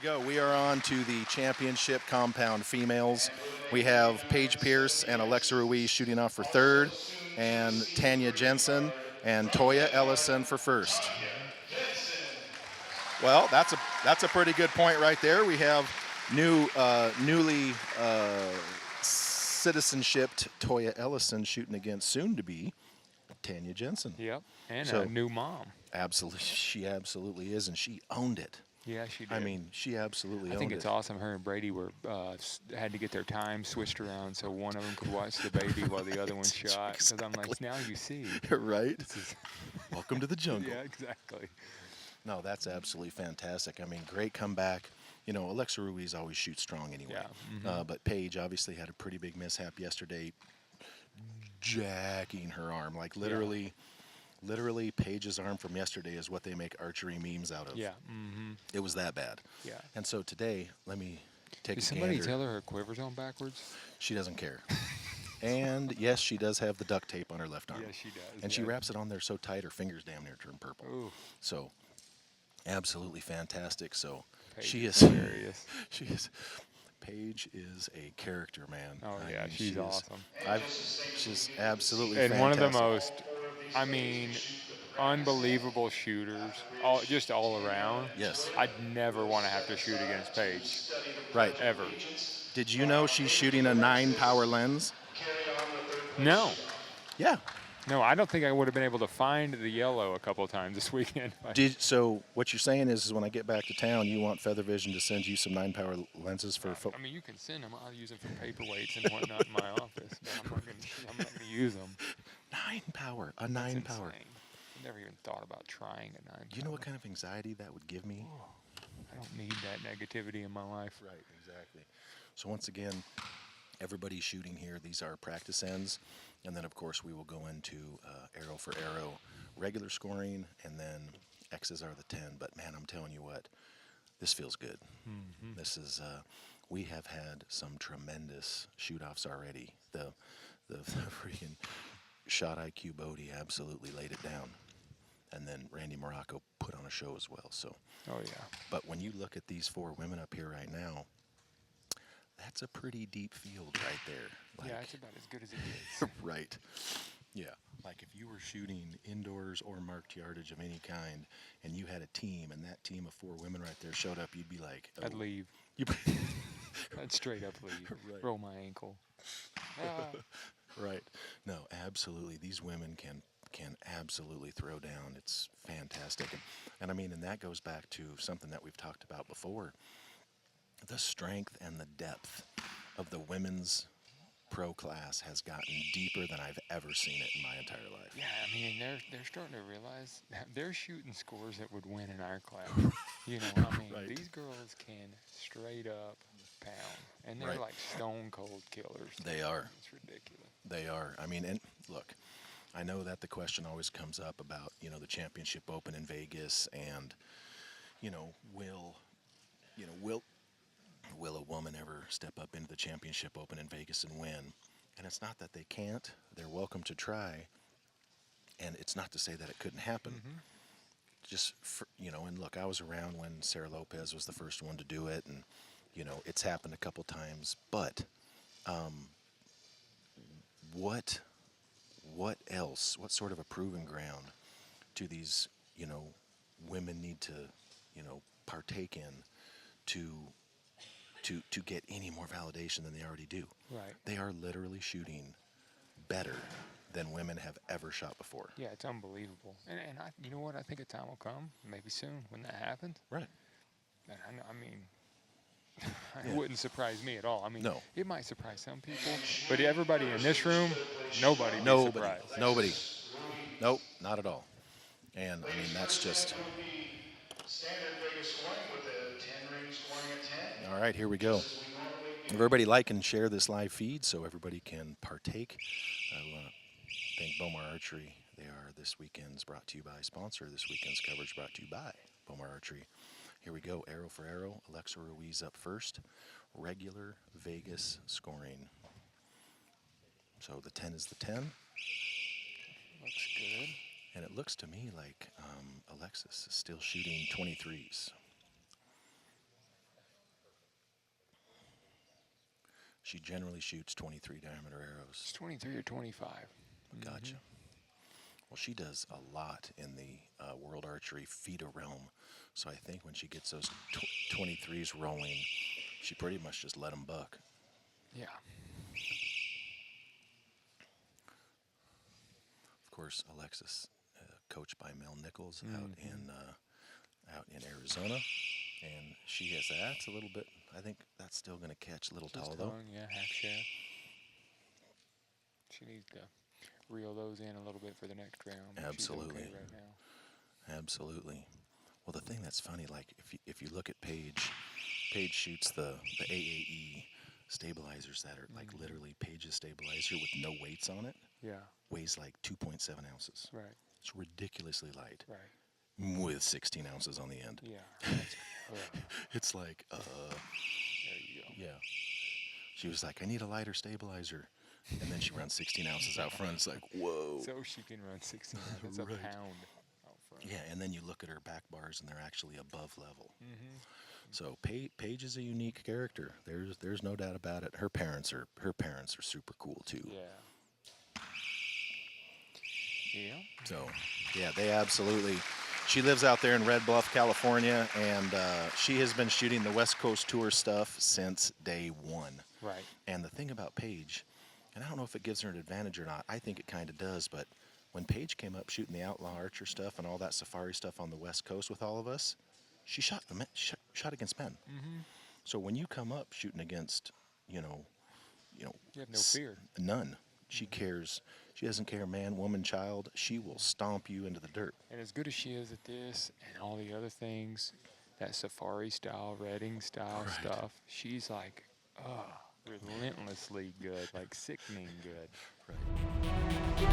go. We are on to the championship compound females. We have Paige Pierce and Alexa Ruiz shooting off for third, and Tanya Jensen and Toya Ellison for first. Well, that's a pretty good point right there. We have newly citizenshiped Toya Ellison shooting against soon-to-be Tanya Jensen. Yep, and a new mom. Absolutely, she absolutely is, and she owned it. Yeah, she did. I mean, she absolutely owned it. I think it's awesome. Her and Brady were had to get their time switched around so one of them could watch the baby while the other one shot. Because I'm like, now you see. Right? Welcome to the jungle. Yeah, exactly. No, that's absolutely fantastic. I mean, great comeback. You know, Alexa Ruiz always shoots strong anyway. Yeah. But Paige obviously had a pretty big mishap yesterday, jacking her arm. Like literally, Paige's arm from yesterday is what they make archery memes out of. Yeah. It was that bad. Yeah. And so today, let me take Did a somebody gander. tell her quiver's on backwards? She doesn't care. And yes, she does have the duct tape on her left arm. Yes, she does. And she wraps it on there so tight her fingers damn near turn purple. Ooh. So absolutely fantastic. So Paige she is hilarious. Paige is a character, man. Oh I yeah, mean, she's awesome. She's absolutely and fantastic. one of the most, I mean, unbelievable shooters, just all around. Yes. I'd never want to have to shoot against Paige. Right. Ever. Did you know she's shooting a 9-power lens? No. Yeah. No, I don't think I would have been able to find the yellow a couple of times this weekend. So what you're saying is when I get back to town, you want Feather Vision to send you some 9-power lenses for I mean, you can send them. I'll use them for paperweights and whatnot in my office, but I'm not going to use them. 9-power, a That's 9-power. insane. I never even thought about trying a 9-power. You know what kind of anxiety that would give me? I don't need that negativity in my life. Right, exactly. So once again, everybody's shooting here. These are practice ends. And then, of course, we will go into arrow for arrow, regular scoring, and then X's are the 10. But, man, I'm telling you what, this feels good. This is, we have had some tremendous shoot-offs already. The freaking shot IQ Bodie absolutely laid it down. And then Randy Morocco put on a show as well. So. Oh, yeah. But when you look at these 4 women up here right now, that's a pretty deep field right there. Like, yeah, it's about as good as it gets. Right. Yeah. Like if you were shooting indoors or marked yardage of any kind and you had a team and that team of 4 women right there showed up, you'd be like, oh. I'd leave. I'd straight up leave. Right. Roll my ankle. Right. No, absolutely. These women can absolutely throw down. It's fantastic. And I mean, and that goes back to something that we've talked about before. The strength and the depth of the women's pro class has gotten deeper than I've ever seen it in my entire life. Yeah, I mean, they're starting to realize they're shooting scores that would win in our class. You know, I mean, Right. these girls can straight up pound, and they're Right. like stone cold killers. They are. It's ridiculous. They are. I mean, and look, I know that the question always comes up about, you know, the Championship Open in Vegas and, you know, will a woman ever step up into the Championship Open in Vegas and win? And it's not that they can't. They're welcome to try. And it's not to say that it couldn't happen. Just, for, you know, and look, I was around when Sarah Lopez was the first one to do it. And, you know, it's happened a couple times. But what else? What sort of a proving ground do these, you know, women need to, you know, partake in to get any more validation than they already do? Right. They are literally shooting better than women have ever shot before. Yeah, it's unbelievable. And you know what? I think a time will come, maybe soon, when that happens. Right. And I mean, it wouldn't surprise me at all. I mean, No. It might surprise some people, but everybody in this room, nobody be surprised. Nobody. Nope, not at all. And I mean, that's just. Standard Vegas scoring with a 10 ring scoring at 10. All right, here we go. Everybody like and share this live feed so everybody can partake. I want to thank Bomar Archery. They are this weekend's brought to you by sponsor. This weekend's coverage brought to you by Bomar Archery. Here we go, arrow for arrow. Alexa Ruiz up first. Regular Vegas scoring. So the 10 is the 10. Looks good. And it looks to me like Alexis is still shooting 23s. She generally shoots 23 diameter arrows. It's 23 or 25. Gotcha. Well, she does a lot in the World Archery FIDA realm. So I think when she gets those 23s rolling, she pretty much just let them buck. Yeah. Of course, Alexis, coached by Mel Nichols out in Arizona, and she has that's a little bit. I think that's still going to catch a little Just tall though. tongue, yeah, half shaft. She needs to reel those in a little bit for the next round. But Absolutely. she's okay right now. Absolutely. Well, the thing that's funny, like if you look at Paige, Paige shoots the AAE stabilizers that are like literally Paige's stabilizer with no weights on it. Yeah. Weighs like 2.7 ounces. Right. It's ridiculously light. Right. With 16 ounces on the end. Yeah. That's, It's like, there you go. yeah. She was like, I need a lighter stabilizer. And then she runs 16 ounces out front. It's like, whoa. So she can run 16. That's a Right. pound out front. Yeah, and then you look at her back bars, and they're actually above level. Mm-hmm. So Paige is a unique character. There's no doubt about it. Her parents are super cool too. Yeah. Yeah. So, yeah, they absolutely. She lives out there in Red Bluff, California, and she has been shooting the West Coast Tour stuff since day one. Right. And the thing about Paige, and I don't know if it gives her an advantage or not, I think it kind of does, but when Paige came up shooting the Outlaw Archer stuff and all that safari stuff on the West Coast with all of us, she shot against men. Mm-hmm. So when you come up shooting against, you have no fear. None. She cares. She doesn't care, man, woman, child. She will stomp you into the dirt. And as good as she is at this and all the other things, that safari style, Redding style Right. stuff, she's like, relentlessly good, like sickening good. Right.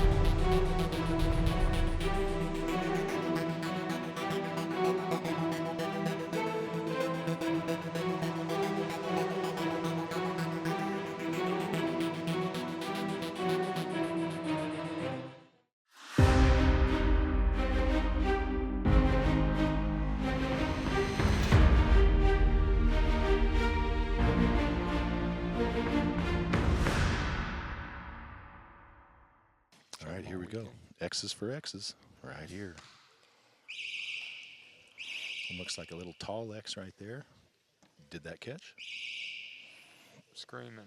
All right, here we go. X's for X's, right here. It looks like a little tall X right there. Did that catch? Screaming.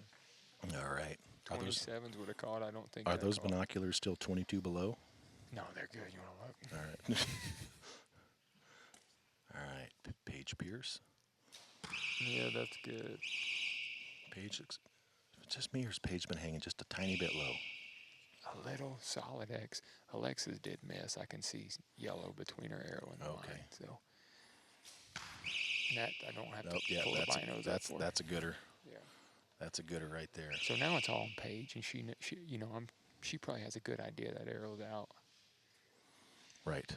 All right. Are those 27s would have caught. I don't think. are that those caught. binoculars still 22 below? No, they're good. You want to look? All right. All right. Paige Pierce. Yeah, that's good. Paige looks. Is it just me or has Paige been hanging just a tiny bit low? A little solid X. Alexis did miss. I can see yellow between her arrow and Okay. mine. So that I don't have Nope. to Yeah, pull the binos up for. that's a gooder. Yeah. That's a gooder right there. So now it's all on Paige, and she she probably has a good idea that arrow's out. Right.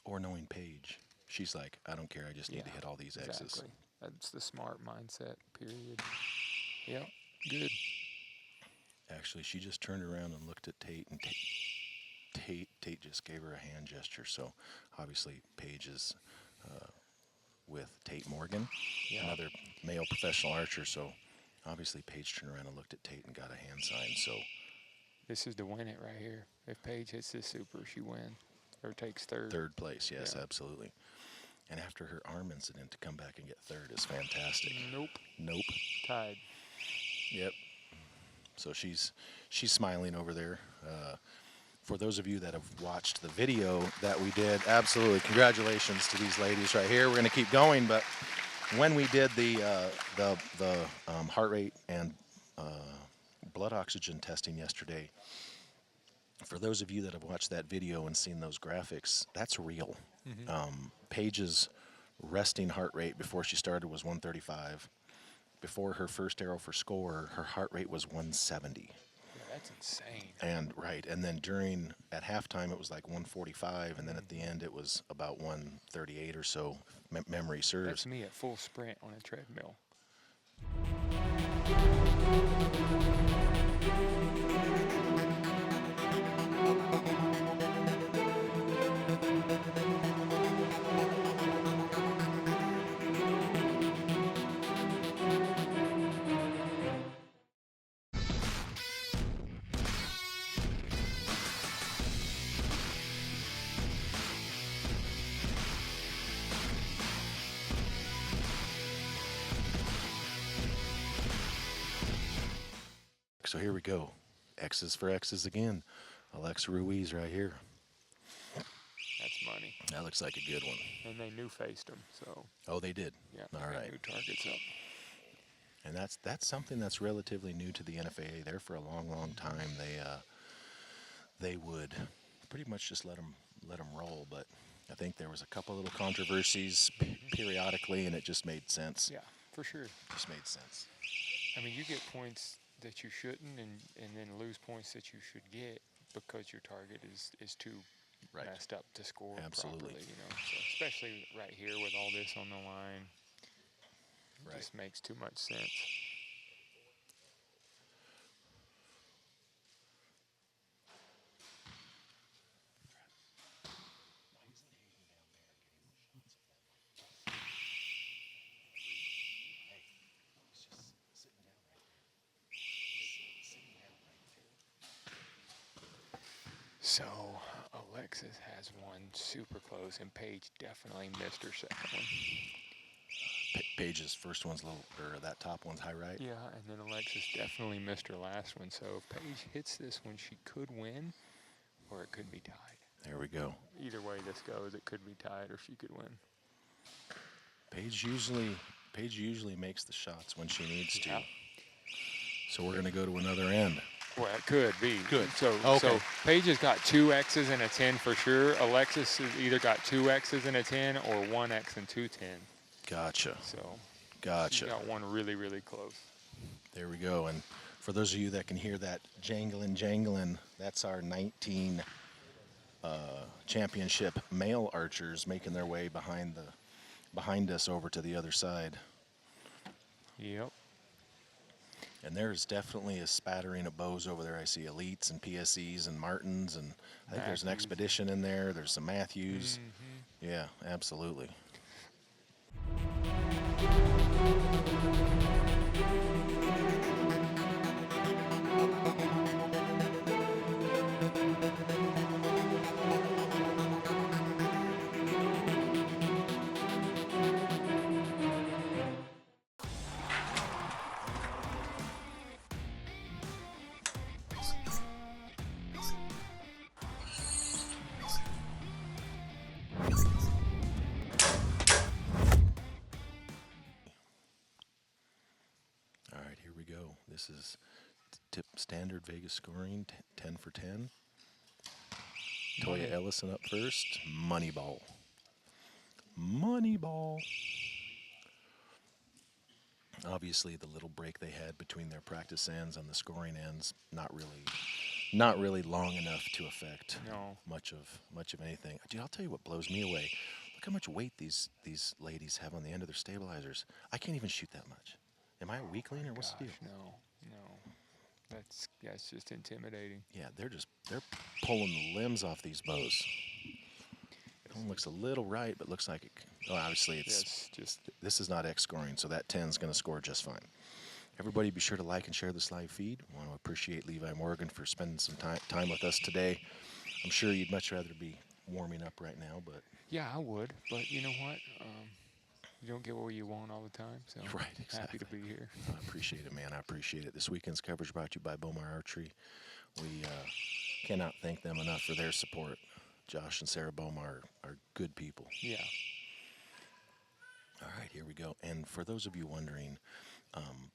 Or knowing Paige, she's like, I don't care. I just need to Yeah, hit all these X's. Exactly. That's the smart mindset. Period. Yep. Good. Actually, she just turned around and looked at Tate, and Tate just gave her a hand gesture. So obviously, Paige is with Tate Morgan, Yeah. another male professional archer. So obviously, Paige turned around and looked at Tate and got a hand sign. So This is to win it right here. If Paige hits this super, she wins or takes third. third place, yes, Yeah. absolutely. And after her arm incident, to come back and get third is fantastic. Nope. Nope. Tied. Yep. So she's smiling over there. For those of you that have watched the video that we did, absolutely congratulations to these ladies right here. We're going to keep going, but when we did the heart rate and blood oxygen testing yesterday, for those of you that have watched that video and seen those graphics, that's real. Paige's resting heart rate before she started was 135. Before her first arrow for score, her heart rate was 170. Yeah, that's insane. And then at halftime it was like 145, and then at the end it was about 138 or so. Memory serves. That's me at full sprint on a treadmill. So here we go. X's for X's again. Alexa Ruiz right here. That's money. That looks like a good one. And they new faced them, so Oh, they did. yeah. All right. New targets up. And that's something that's relatively new to the NFAA. There for a long, long time, they would pretty much just let them roll. But I think there was a couple little controversies periodically, and it just made sense. Yeah, for sure. Just made sense. I mean, you get points that you shouldn't, and then lose points that you should get because your target is too Right. messed up to score Absolutely. properly. So especially right here with all this on the line, Right. just makes too much sense. So Alexis has one super close, and Paige definitely missed her second one. Paige's first one's low, or that top one's high right. Yeah, and then Alexis definitely missed her last one. So if Paige hits this one, she could win, or it could be tied. There we go. Either way this goes, it could be tied, or she could win. Paige usually makes the shots when she needs to. Yeah. So we're going to go to another end. Well, it could be. Good. So, Okay. so Paige has got 2 X's and a 10 for sure. Alexis has either got 2 X's and a 10 or 1 X and 2 10. Gotcha. So she's Gotcha. got one really, really close. There we go. And for those of you that can hear that jangling, that's our 19 championship male archers making their way behind us over to the other side. Yep. And there's definitely a spattering of bows over there. I see elites and PSEs and Martins, and I think there's an Matthews. expedition in there. There's some Matthews. Mm-hmm. Yeah, absolutely. All right, here we go. This is standard Vegas scoring, 10 for 10. Toya Ellison up first. Moneyball. Moneyball. Obviously, the little break they had between their practice ends and the scoring ends, not really long enough to affect No. much of anything. Dude, I'll tell you what blows me away. Look how much weight these ladies have on the end of their stabilizers. I can't even shoot that much. Am I a weakling or what's the deal? Gosh, no. That's just intimidating. Yeah, they're pulling the limbs off these bows. One looks a little right, but looks like it. Oh, obviously Yes, just this is not X scoring, so that 10 is going to score just fine. Everybody, be sure to like and share this live feed. I want to appreciate Levi Morgan for spending some time with us today. I'm sure you'd much rather be warming up right now, but yeah, I would. But you know what? You don't get what you want all the time. So Right, happy exactly. to be here. I appreciate it, man. I appreciate it. This weekend's coverage brought to you by Bomar Archery. We cannot thank them enough for their support. Josh and Sarah Bomar are good people. Yeah. All right, here we go. And for those of you wondering,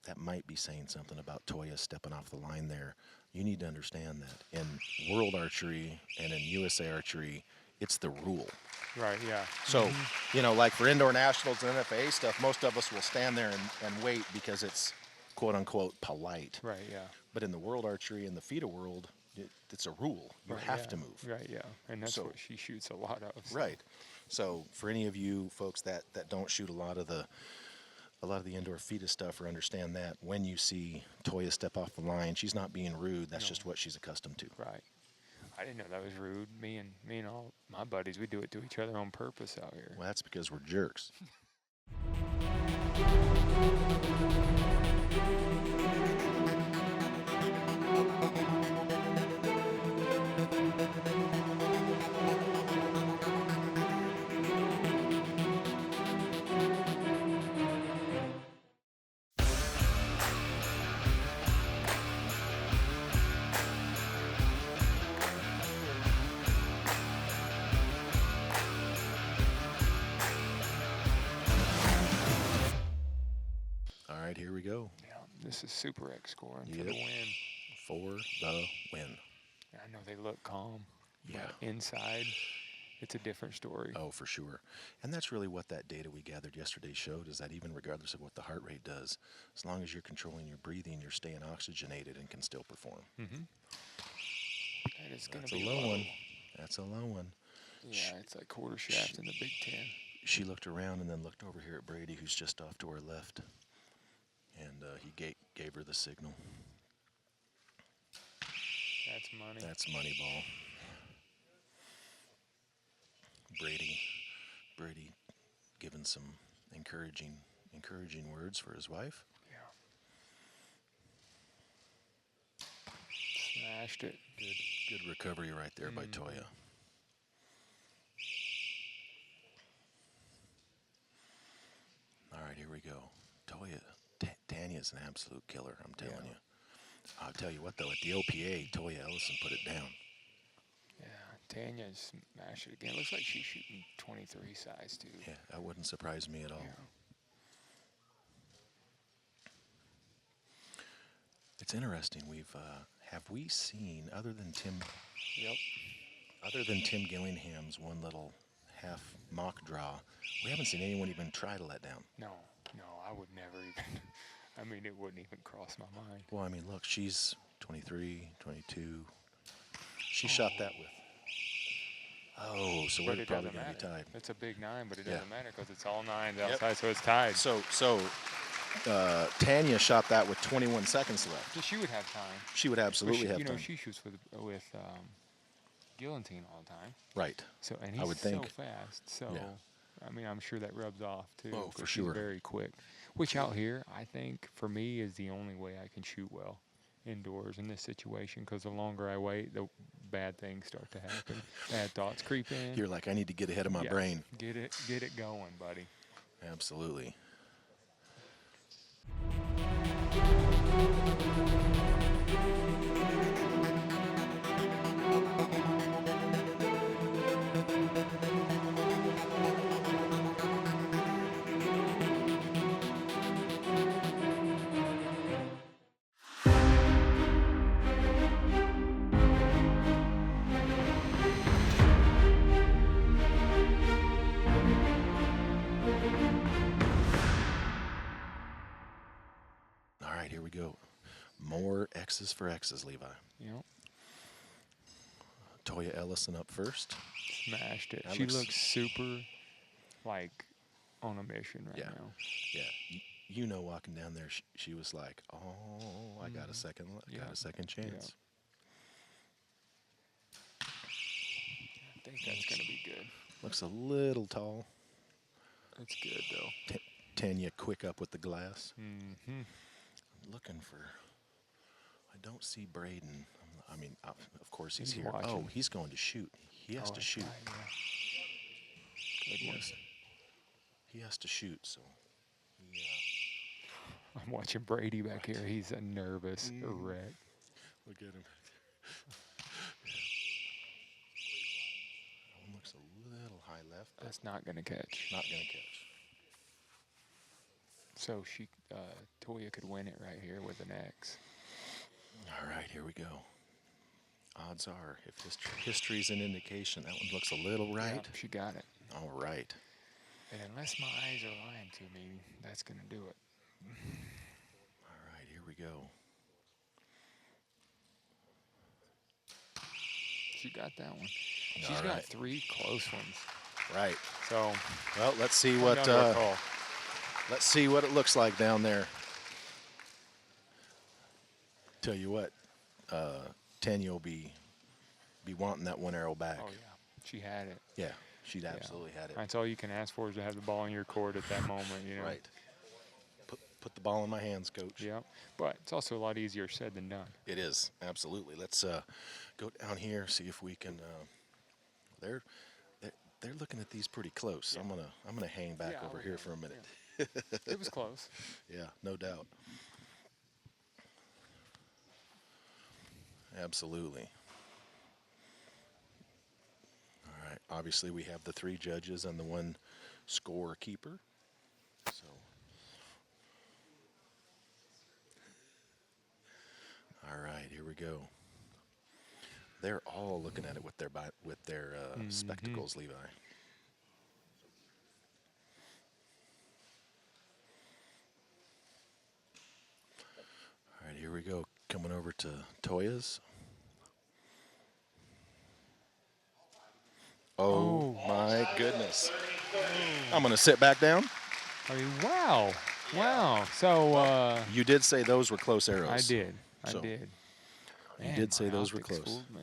that might be saying something about Toya stepping off the line there. You need to understand that in World Archery and in USA Archery, it's the rule. Right. Yeah. So, you know, like for indoor nationals and NFA stuff, most of us will stand there and wait because it's quote unquote polite. Right. Yeah. But in the World Archery and the FIDA world, it's a rule. You Right, have yeah. to move. Right. Yeah. And that's So- what she shoots a lot of. So. Right. So for any of you folks that don't shoot a lot of the indoor FIDA stuff or understand that, when you see Toya step off the line, she's not being rude. That's No. just what she's accustomed to. Right. I didn't know that was rude. Me and all my buddies, we do it to each other on purpose out here. Well, that's because we're jerks. This is Super X scoring for Yep. the win. For the win. I know they look calm. Yeah. But inside, it's a different story. Oh, for sure. And that's really what that data we gathered yesterday showed, is that even regardless of what the heart rate does, as long as you're controlling your breathing, you're staying oxygenated and can still perform. Mm-hmm. That is going That's to a be low low. one. That's a low one. Yeah, it's like quarter shaft in the Big Ten. She looked around and then looked over here at Brady, who's just off to her left. And he gave her the signal. That's money. That's money ball. Brady giving some encouraging words for his wife. Yeah. Smashed it. Good recovery right there by Toya. All right, here we go. Toya, Tanya's an absolute killer, I'm telling you. I'll tell you what, though, at the OPA, Toya Ellison put it down. Yeah, Tanya smashed it again. Looks like she's shooting 23 size, too. Yeah, that wouldn't surprise me at all. Yeah. It's interesting. Have we seen, other than Tim Gillingham's one little half mock draw, we haven't seen anyone even try to let down. No, I would never even. I mean, it wouldn't even cross my mind. Well, I mean, look, she's 23, 22. She shot that with. Oh, so But we're it probably doesn't going to be matter. tied. It's a big 9, but it Yeah. doesn't matter because it's all 9s outside, so it's tied. So Tanya shot that with 21 seconds left. So she would have time. She would absolutely have You know, time. she shoots with Guillotine all the time. Right. So and I he's would think. so fast. So Yeah. I mean, I'm sure that rubs off too. Oh, 'cause for she's sure. very quick. Which out here, I think for me is the only way I can shoot well indoors in this situation. Because the longer I wait, the bad things start to happen. Bad thoughts creep in. You're like, I need to get ahead of my Yeah. brain. Get it going, buddy. Absolutely. All right, here we go. More X's for X's, Levi. You know, Toya Ellison up first. smashed it. That She looks- looks super, like, on a mission right Yeah. now. Yeah, you know, walking down there, she was like, "Oh, I got a second, Yeah. got a second chance." I think that's gonna be good. Looks a little tall. That's good though. Tanya quick up with the glass. Mm-hmm. Looking for. I don't see Braden. I mean, of course he's He's here. Oh, watching. he's going to shoot. He has to that's shoot. right, yeah. Good one. Yes. He has to shoot. So. He, I'm watching Brady back here. He's a nervous wreck. look at him. That one looks a little high left. But That's not gonna catch. not gonna catch. So Toya could win it right here with an X. All right, here we go. Odds are, if history's an indication, that one looks a little right. Yeah, she got it. All right. And unless my eyes are lying to me, that's gonna do it. All right, here we go. She got that one. She's All got right. 3 close ones. Right. So Well, let's see come what down to our call. let's see what it looks like down there. Tell you what, Tanya will be wanting that one arrow back. Oh yeah, she had it. Yeah, she'd Yeah. absolutely had it. That's all you can ask for is to have the ball in your court at that moment, you know. Right. Put the ball in my hands, coach. Yeah, but it's also a lot easier said than done. It is, absolutely. Let's go down here, see if we can. They're looking at these pretty close. Yeah. I'm gonna hang back Yeah, I over would here hang, for a minute. yeah. It was close. Yeah, no doubt. Absolutely. All right. Obviously, we have the 3 judges and the 1 scorekeeper. So. we go. They're all looking at it with their spectacles, Levi. All right, here we go. Coming over to Toya's. Oh my goodness. I'm going to sit back down. I mean, wow. Wow. So You did say those were close arrows. I did. I So, did. You Man, did say my those were optics close. fooled me.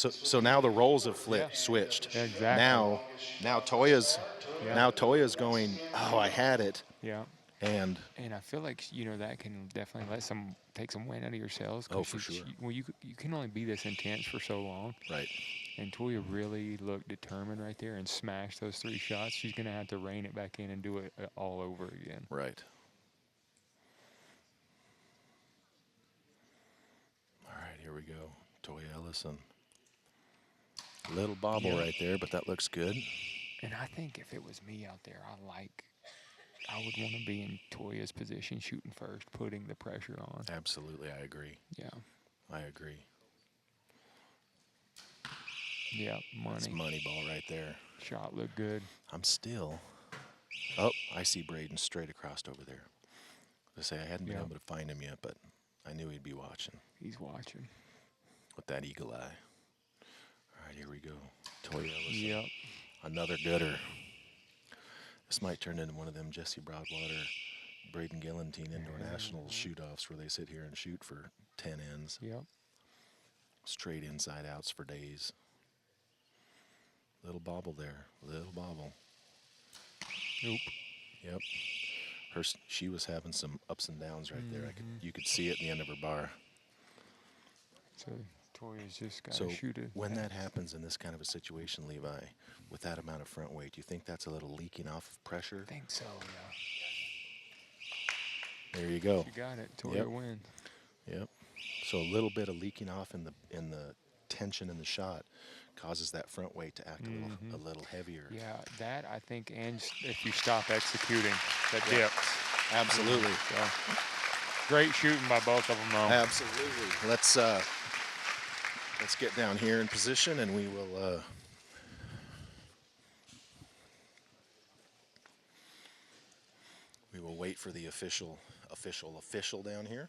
So now the roles have switched. Yeah, exactly. Now Toya's going, oh, I had it. Yeah. And I feel like, that can definitely take some wind out of your sails. Oh, for sure. Well, you can only be this intense for so long. right. And Toya really looked determined right there and smashed those 3 shots. She's going to have to rein it back in and do it all over again. Right. All right, here we go. Toya Ellison. Little bobble right there, but that looks good. And I think if it was me out there, I would want to be in Toya's position, shooting first, putting the pressure on. Absolutely, I agree. Yeah. I agree. Yeah, That's money. money ball right there. Shot looked good. I'm still. Oh, I see Braden straight across over there. I say I hadn't been able to find him yet, but I knew he'd be watching He's watching. with that eagle eye. All right, here we go. Toya Ellison. Yep. Another gooder. This might turn into one of them Jesse Broadwater, Braden Gillentine Indoor Nationals shoot-offs where they sit here and shoot for 10 ends. Yep. Straight inside outs for days. Little bobble there. Little bobble. Nope. Yep. She was having some ups and downs right there. You could see it in the end of her bar. So Toya's just got So to shoot it. when that happens in this kind of a situation, Levi, with that amount of front weight, do you think that's a little leaking off of pressure? I think so, yeah. There you go. You got it. Toya Yep. wins. Yep. So a little bit of leaking off in the tension in the shot causes that front weight to act a little heavier. Yeah, that I think, and if you stop executing, that dips. Absolutely. So, great shooting by both of them, though. Absolutely. Let's get down here in position, and we will. We will wait for the official down here.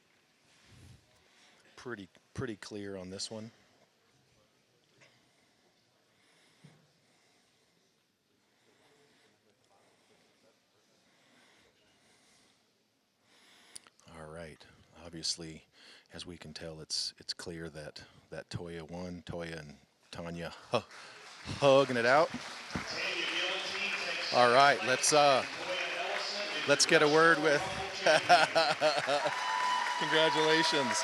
Pretty clear on this one. All right. Obviously, as we can tell, it's clear that Toya won. Toya and Tanya hugging it out. All right, let's get a word with. Congratulations.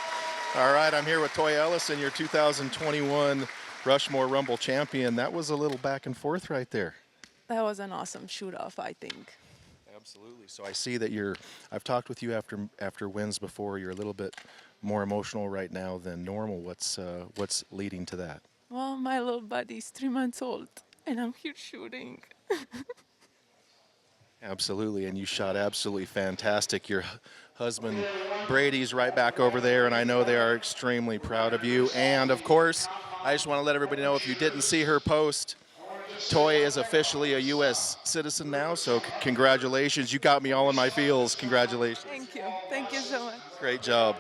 All right, I'm here with Toya Ellison, your 2021 Rushmore Rumble champion. That was a little back and forth right there. That was an awesome shoot-off, I think. Absolutely. So I see that I've talked with you after wins before. You're a little bit more emotional right now than normal. What's leading to that? Well, my little buddy's 3 months old, and I'm here shooting. Absolutely, and you shot absolutely fantastic. Your husband Brady's right back over there, and I know they are extremely proud of you. And of course, I just want to let everybody know, if you didn't see her post, Toya is officially a U.S. citizen now, so congratulations. You got me all in my feels. Congratulations. Thank you. Thank you so much. Great job.